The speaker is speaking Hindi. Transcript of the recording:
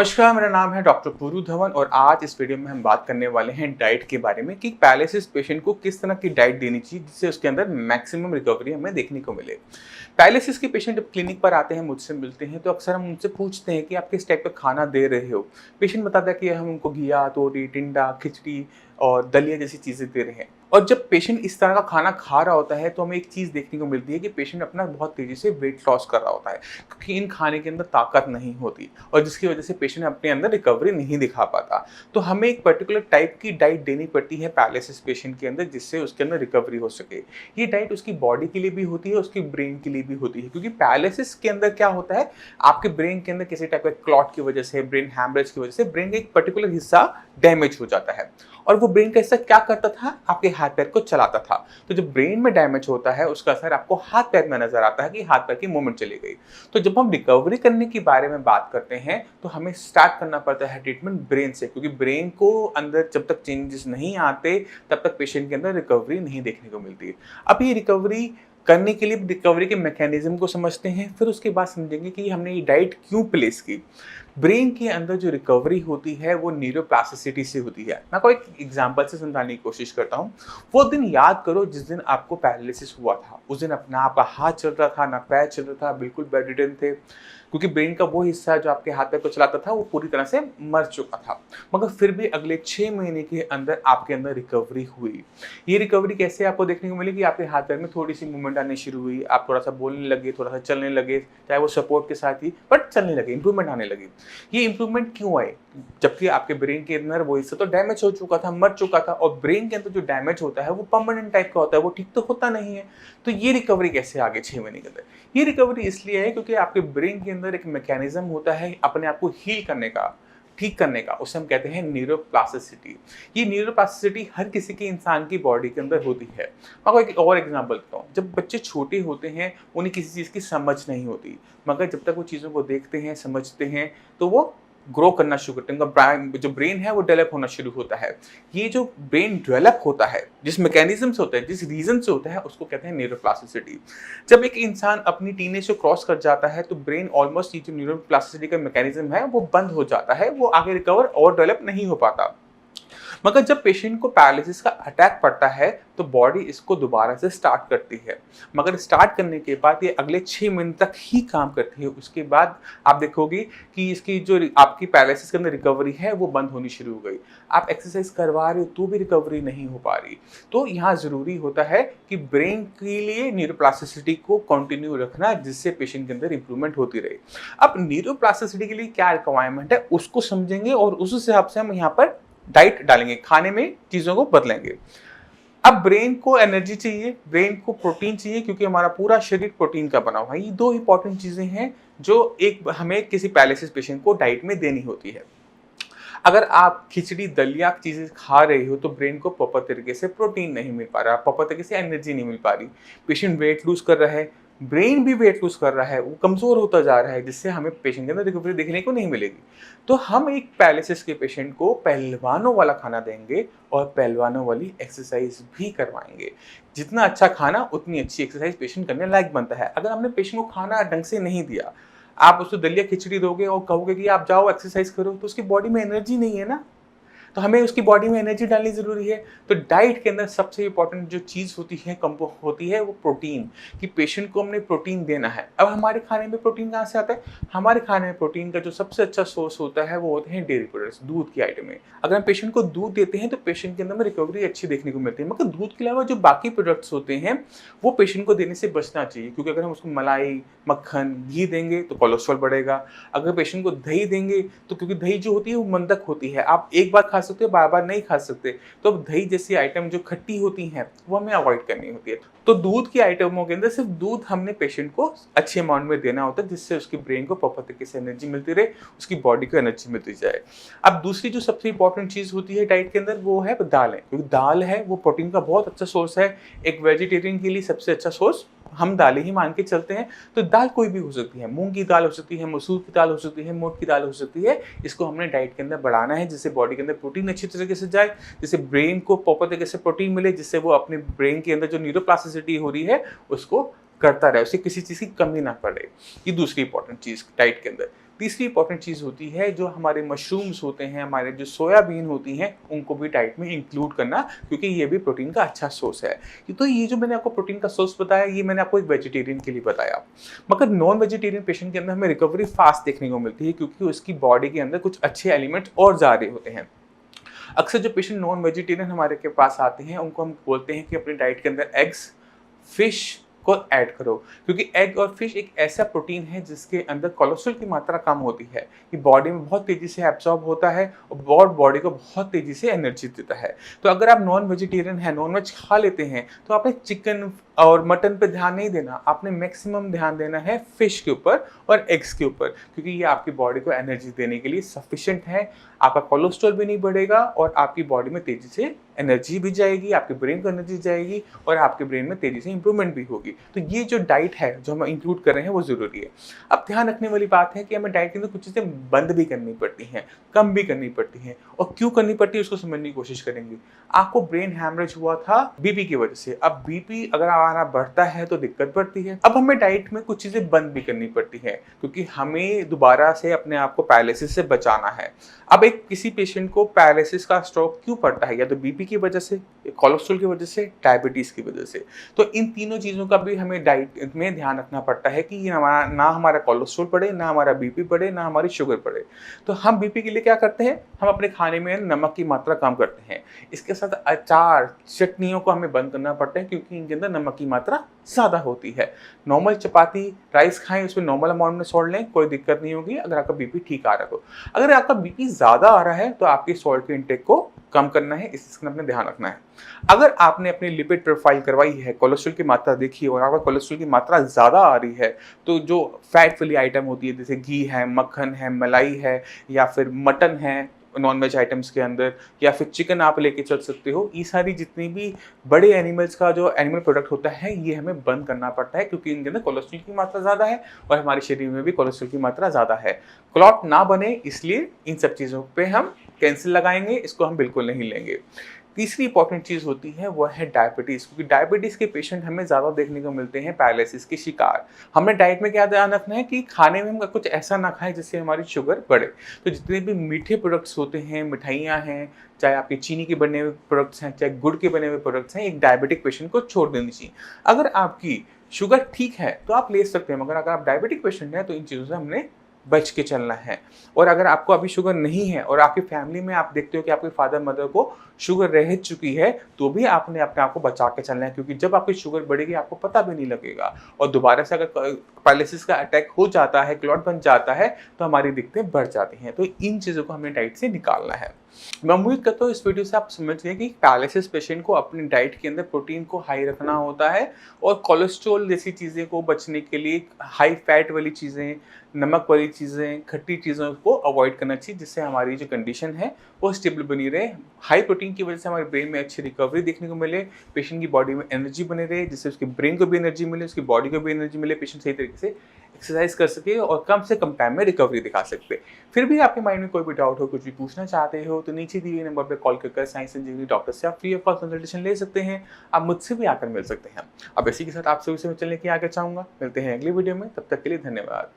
नमस्कार, मेरा नाम है डॉक्टर पूरू धवन और आज इस वीडियो में हम बात करने वाले हैं डाइट के बारे में कि पैरालिसिस पेशेंट को किस तरह की डाइट देनी चाहिए जिससे उसके अंदर मैक्सिमम रिकवरी हमें देखने को मिले। पैरालिसिस के पेशेंट जब क्लिनिक पर आते हैं, मुझसे मिलते हैं, तो अक्सर हम उनसे पूछते हैं कि आप किस टाइप का खाना दे रहे हो। पेशेंट बताता है कि हम उनको घिया, तोरी, टिंडा, खिचड़ी और दलिया जैसी चीज़ें दे रहे हैं। और जब पेशेंट इस तरह का खाना खा रहा होता है तो हमें एक चीज़ देखने को मिलती है कि पेशेंट अपना बहुत तेज़ी से वेट लॉस कर रहा होता है, क्योंकि इन खाने के अंदर ताकत नहीं होती और जिसकी वजह से पेशेंट अपने अंदर रिकवरी नहीं दिखा पाता। तो हमें एक पर्टिकुलर टाइप की डाइट देनी पड़ती है पैरालिसिस पेशेंट के अंदर, जिससे उसके अंदर रिकवरी हो सके। ये डाइट उसकी बॉडी के लिए भी होती है, उसकी ब्रेन के लिए भी होती है, क्योंकि पैरालिसिस के अंदर क्या होता है, आपके ब्रेन के अंदर किसी टाइप का क्लॉट की वजह से, ब्रेन हैमरेज की वजह से ब्रेन का एक पर्टिकुलर हिस्सा डैमेज हो जाता है। और वो ब्रेन का हिस्सा क्या करता था, आपके हाथ पैर को चलाता था। तो जब ब्रेन में डैमेज होता है उसका असर आपको हाथ पैर में नजर आता है कि हाथ पैर की मूवमेंट चली गई। तो जब हम रिकवरी करने के बारे में बात करते हैं तो हमें स्टार्ट करना पड़ता है ट्रीटमेंट ब्रेन से, क्योंकि ब्रेन को अंदर जब तक चेंजेस नहीं आते तब तक पेशेंट के अंदर रिकवरी नहीं देखने को मिलती। अब ये रिकवरी करने के लिए रिकवरी के मैकेनिज्म को समझते हैं, फिर उसके बाद समझेंगे कि हमने ये डाइट क्यों प्लेस की। ब्रेन के अंदर जो रिकवरी होती है वो न्यूरोप्लास्टिसिटी से होती है। मैं आपको एक एग्जांपल से समझाने की कोशिश करता हूँ। वो दिन याद करो जिस दिन आपको पैरालिसिस हुआ था। उस दिन अपना आपका हाथ चल रहा था, ना पैर चल रहा था, बिल्कुल बेड रिडन थे, क्योंकि ब्रेन का वो हिस्सा जो आपके हाथ पैर को चलाता था वो पूरी तरह से मर चुका था। मगर फिर भी अगले 6 महीने के अंदर आपके अंदर रिकवरी हुई। ये रिकवरी कैसे आपको देखने को मिली कि आपके हाथ पैर में थोड़ी सी मूवमेंट आनी शुरू हुई, आप थोड़ा सा बोलने लगे, थोड़ा सा चलने लगे, चाहे वो सपोर्ट के साथ ही, बट चलने लगे, इंप्रूवमेंट आने लगी। ये इंप्रूवमेंट क्यों आए, जबकि आपके ब्रेन के अंदर वो हिस्सा तो डैमेज हो चुका था, मर चुका था। और ब्रेन के अंदर जो डैमेज होता है वो परमानेंट टाइप का होता है, वो ठीक तो होता नहीं है। तो ये रिकवरी कैसे आगे 6 महीने के अंदर? ये रिकवरी इसलिए है क्योंकि आपके ब्रेन के अंदर एक मैकेनिज्म होता है अपने आप को हील करने का, ठीक करने का, उसे हम कहते हैं न्यूरोप्लास्टिसिटी। ये न्यूरोप्लास्टिसिटी हर किसी के इंसान की बॉडी के अंदर होती है। मैं आपको एक और एग्जांपल देता हूँ। जब बच्चे छोटे होते हैं उन्हें किसी चीज़ की समझ नहीं होती, मगर जब तक वो चीज़ों को देखते हैं, समझते हैं, तो वो ग्रो करना शुरू करते हैं। उनका जो ब्रेन है वो डेवलप होना शुरू होता है। ये जो ब्रेन डेवलप होता है, जिस मैकेनिज्म से होता है, जिस रीजन से होता है, उसको कहते हैं न्यूरोप्लास्टिसिटी। जब एक इंसान अपनी टीनेज को क्रॉस कर जाता है तो ब्रेन ऑलमोस्ट, ये जो न्यूरोप्लास्टिसिटी का मैकेनिज्म है वो बंद हो जाता है, वो आगे रिकवर और डेवलप नहीं हो पाता। मगर जब पेशेंट को पैरालिसिस का अटैक पड़ता है तो बॉडी इसको दोबारा से स्टार्ट करती है, मगर स्टार्ट करने के बाद ये अगले 6 महीने तक ही काम करती है। उसके बाद आप देखोगे कि इसकी जो आपकी पैरालिसिस के अंदर रिकवरी है वो बंद होनी शुरू हो गई। आप एक्सरसाइज करवा रहे हो तो भी रिकवरी नहीं हो पा रही। तो यहाँ ज़रूरी होता है कि ब्रेन के लिए न्यूरोप्लास्टिसिटी को कंटिन्यू रखना, जिससे पेशेंट के अंदर इंप्रूवमेंट होती रहे। अब न्यूरोप्लास्टिसिटी के लिए क्या रिक्वायरमेंट है उसको समझेंगे और उस हिसाब से हम यहाँ पर डाइट डालेंगे, खाने में चीज़ों को बदलेंगे। अब ब्रेन को एनर्जी चाहिए, ब्रेन को प्रोटीन चाहिए, क्योंकि हमारा पूरा शरीर प्रोटीन का बना हुआ है। ये 2 इंपॉर्टेंट चीज़ें हैं जो एक हमें किसी पैरालिसिस पेशेंट को डाइट में देनी होती है। अगर आप खिचड़ी, दलिया चीज़ें खा रहे हो तो ब्रेन को प्रॉपर तरीके से प्रोटीन नहीं मिल पा रहा, प्रॉपर तरीके से एनर्जी नहीं मिल पा रही। पेशेंट वेट लूज कर रहा है, ब्रेन भी वेट लूज कर रहा है, वो कमज़ोर होता जा रहा है, जिससे हमें पेशेंट के अंदर रिकवरी देखने को नहीं मिलेगी। तो हम एक पैरालिसिस के पेशेंट को पहलवानों वाला खाना देंगे और पहलवानों वाली एक्सरसाइज भी करवाएंगे। जितना अच्छा खाना उतनी अच्छी एक्सरसाइज पेशेंट करने लायक बनता है। अगर हमने पेशेंट को खाना ढंग से नहीं दिया, आप उसको दलिया खिचड़ी दोगे और कहोगे कि आप जाओ एक्सरसाइज करो, तो उसकी बॉडी में एनर्जी नहीं है ना। तो हमें उसकी बॉडी में एनर्जी डालनी ज़रूरी है। तो डाइट के अंदर सबसे इंपॉर्टेंट जो चीज़ होती है वो प्रोटीन, कि पेशेंट को हमने प्रोटीन देना है। अब हमारे खाने में प्रोटीन कहाँ से आता है? हमारे खाने में प्रोटीन का जो सबसे अच्छा सोर्स होता है वो होते हैं डेयरी प्रोडक्ट्स, दूध की आइटमें। अगर हम पेशेंट को दूध देते हैं तो पेशेंट के अंदर में रिकवरी अच्छी देखने को मिलती है। मगर दूध के अलावा जो बाकी प्रोडक्ट्स होते हैं वो पेशेंट को देने से बचना चाहिए, क्योंकि अगर हम उसको मलाई, मक्खन, घी देंगे तो कोलेस्ट्रॉल बढ़ेगा। अगर पेशेंट को दही देंगे तो, क्योंकि दही जो होती है वो मंदक होती है, आप एक बार खा सकते हो, बार बार नहीं खा सकते। तो अब दही जैसी आइटम जो खट्टी होती हैं वो हमें अवॉइड करनी होती है। तो दूध की आइटमों के अंदर सिर्फ दूध हमने पेशेंट को अच्छे अमाउंट में देना होता है, जिससे उसकी ब्रेन को प्रॉपर तरीके से एनर्जी मिलती रहे, उसकी बॉडी को एनर्जी मिलती जाए। अब दूसरी जो सबसे इंपॉर्टेंट चीज़ होती है डाइट के अंदर वो है दाल है, क्योंकि दाल है वो प्रोटीन का बहुत अच्छा सोर्स है। एक वेजिटेरियन के लिए सबसे अच्छा सोर्स हम दालें ही मान के चलते हैं। तो दाल कोई भी हो सकती है, मूंग की दाल हो सकती है, मसूर की दाल हो सकती है, मोट की दाल हो सकती है। इसको हमने डाइट के अंदर बढ़ाना है, जिससे बॉडी के अंदर प्रोटीन अच्छी तरीके से जाए, जिससे ब्रेन को प्रॉपर तरीके से प्रोटीन मिले, जिससे वो अपने ब्रेन के अंदर जो न्यूरोप्लास्टिसिटी हो रही है उसको करता रहे, उसे किसी चीज़ की कमी ना पड़े। ये दूसरी इंपॉर्टेंट चीज़ डाइट के अंदर। तीसरी इंपॉर्टेंट चीज़ होती है जो हमारे मशरूम्स होते हैं, हमारे जो सोयाबीन होती हैं, उनको भी डाइट में इंक्लूड करना, क्योंकि ये भी प्रोटीन का अच्छा सोर्स है। तो ये जो मैंने आपको प्रोटीन का सोर्स बताया, ये मैंने आपको एक वेजिटेरियन के लिए बताया। मगर नॉन वेजिटेरियन पेशेंट के अंदर हमें रिकवरी फास्ट देखने को मिलती है, क्योंकि उसकी बॉडी के अंदर कुछ अच्छे एलिमेंट्स और जा रहे होते हैं। अक्सर जो पेशेंट नॉन वेजिटेरियन हमारे के पास आते हैं, उनको हम बोलते हैं कि अपनी डाइट के अंदर एग्स, फिश को ऐड करो, क्योंकि एग और फिश एक ऐसा प्रोटीन है जिसके अंदर कोलेस्ट्रॉल की मात्रा कम होती है, ये बॉडी में बहुत तेज़ी से एब्जॉर्ब होता है और बॉडी को बहुत तेज़ी से एनर्जी देता है। तो अगर आप नॉन वेजिटेरियन हैं, नॉन वेज खा लेते हैं, तो आपने चिकन और मटन पे ध्यान नहीं देना, आपने मैक्सिमम ध्यान देना है फिश के ऊपर और एग्स के ऊपर, क्योंकि ये आपकी बॉडी को एनर्जी देने के लिए सफिशिएंट है। आपका कोलेस्ट्रॉल भी नहीं बढ़ेगा और आपकी बॉडी में तेज़ी से एनर्जी भी जाएगी, आपके ब्रेन को एनर्जी जाएगी और आपके ब्रेन में तेज़ी से इंप्रूवमेंट भी होगी। तो ये जो डाइट है जो हम इंक्लूड कर रहे हैं वो ज़रूरी है। अब ध्यान रखने वाली बात है कि हमें डाइट के अंदर कुछ चीज़ें बंद भी करनी पड़ती हैं, कम भी करनी पड़ती हैं, और क्यों करनी पड़ती है उसको समझने की कोशिश करेंगे। आपको ब्रेन हैमरेज हुआ था बीपी की वजह से, अब बीपी अगर हमारा बढ़ता है तो दिक्कत बढ़ती है। अब हमें डाइट में कुछ चीज़ें बंद भी करनी पड़ती है, क्योंकि हमें दोबारा से अपने आप को पैरालिसिस से बचाना है। अब एक किसी पेशेंट को पैरालिसिस का स्ट्रोक क्यों पड़ता है, या तो बीपी की वजह से, कोलेस्ट्रॉल की वजह से, डायबिटीज़ की वजह से। तो इन तीनों चीज़ों का भी हमें डाइट में ध्यान रखना पड़ता है कि ना हमारा कोलेस्ट्रॉल बढ़े, ना हमारा बीपी बढ़े, ना हमारी शुगर बढ़े। तो हम बीपी के लिए क्या करते हैं, हम अपने खाने में नमक की मात्रा कम करते हैं। इसके साथ अचार, चटनियों को हमें बंद करना पड़ता है, क्योंकि इनके अंदर नमक की मात्रा ज़्यादा होती है। नॉर्मल चपाती, राइस खाएं, उसमें नॉर्मल अमाउंट में सॉल्ट लें, कोई दिक्कत नहीं होगी अगर आपका बीपी ठीक आ रहा हो। अगर आपका बीपी ज़्यादा आ रहा है तो आपकी सॉल्ट के इंटेक को कम करना है, इसका अपने ध्यान रखना है। अगर आपने अपनी लिपिड प्रोफाइल करवाई है, कोलेस्ट्रॉल की मात्रा देखी और आपका कोलेस्ट्रॉल की मात्रा ज़्यादा आ रही है, तो जो फैट वाली आइटम होती है जैसे घी है, मक्खन है, मलाई है, या फिर मटन है नॉन वेज आइटम्स के अंदर, या फिर चिकन आप लेके चल सकते हो, ये सारी जितनी भी बड़े एनिमल्स का जो एनिमल प्रोडक्ट होता है ये हमें बंद करना पड़ता है, क्योंकि इनके अंदर कोलेस्ट्रॉल की मात्रा ज़्यादा है और हमारे शरीर में भी कोलेस्ट्रॉल की मात्रा ज़्यादा है। क्लॉट ना बने इसलिए इन सब चीज़ों पे हम कैंसिल लगाएंगे, इसको हम बिल्कुल नहीं लेंगे। तीसरी इंपॉर्टेंट चीज़ होती है वो है डायबिटीज़, क्योंकि डायबिटीज़ के पेशेंट हमें ज़्यादा देखने को मिलते हैं पैरालिसिस के शिकार। हमें डाइट में क्या ध्यान रखना है कि खाने में हम कुछ ऐसा ना खाएं जिससे हमारी शुगर बढ़े। तो जितने भी मीठे प्रोडक्ट्स होते हैं, मिठाइयाँ हैं, चाहे आपके चीनी के बने हुए प्रोडक्ट्स हैं, चाहे गुड़ के बने हुए प्रोडक्ट्स हैं, एक डायबिटिक पेशेंट को छोड़ देनी चाहिए। अगर आपकी शुगर ठीक है तो आप ले सकते हैं, मगर अगर आप डायबिटिक पेशेंट हैं तो इन चीज़ों से हमने बच के चलना है। और अगर आपको अभी शुगर नहीं है और आपकी फैमिली में आप देखते हो कि आपके फादर मदर को शुगर रह चुकी है, तो भी आपने अपने आप को बचा के चलना है, क्योंकि जब आपकी शुगर बढ़ेगी आपको पता भी नहीं लगेगा, और दोबारा से अगर पैरालिसिस का अटैक हो जाता है, क्लॉट बन जाता है, तो हमारी दिक्कतें बढ़ जाती हैं। तो इन चीज़ों को हमें डाइट से निकालना है। मैं उम्मीद करता हूँ इस वीडियो से आप समझ गए कि पैरालिसिस पेशेंट को अपनी डाइट के अंदर प्रोटीन को हाई रखना होता है, और कोलेस्ट्रॉल जैसी चीज़ें को बचने के लिए हाई फैट वाली चीज़ें, नमक वाली चीज़ें, खट्टी चीज़ों को अवॉइड करना चाहिए, जिससे हमारी जो कंडीशन है वो स्टेबल बनी रहे। हाई प्रोटीन की वजह से हमारे ब्रेन में अच्छी रिकवरी देखने को मिले, पेशेंट की बॉडी में एनर्जी बने रहे, जिससे उसके ब्रेन को भी एनर्जी मिले, उसकी बॉडी को भी एनर्जी मिले, पेशेंट सही तरीके से एक्सरसाइज कर सके और कम से कम टाइम में रिकवरी दिखा सकते। फिर भी आपके माइंड में कोई भी डाउट हो, कुछ भी पूछना चाहते हो, तो नीचे दिए नंबर पर कॉल कर साइंस इंजीनियरिंग डॉक्टर से आप फ्री ऑफ कॉस्ट कंसल्टेशन ले सकते हैं। आप मुझसे भी आकर मिल सकते हैं। अब इसी के साथ आपसे उसे मैं चलने की आगे चाहूँगा। मिलते हैं अगली वीडियो में, तब तक के लिए धन्यवाद।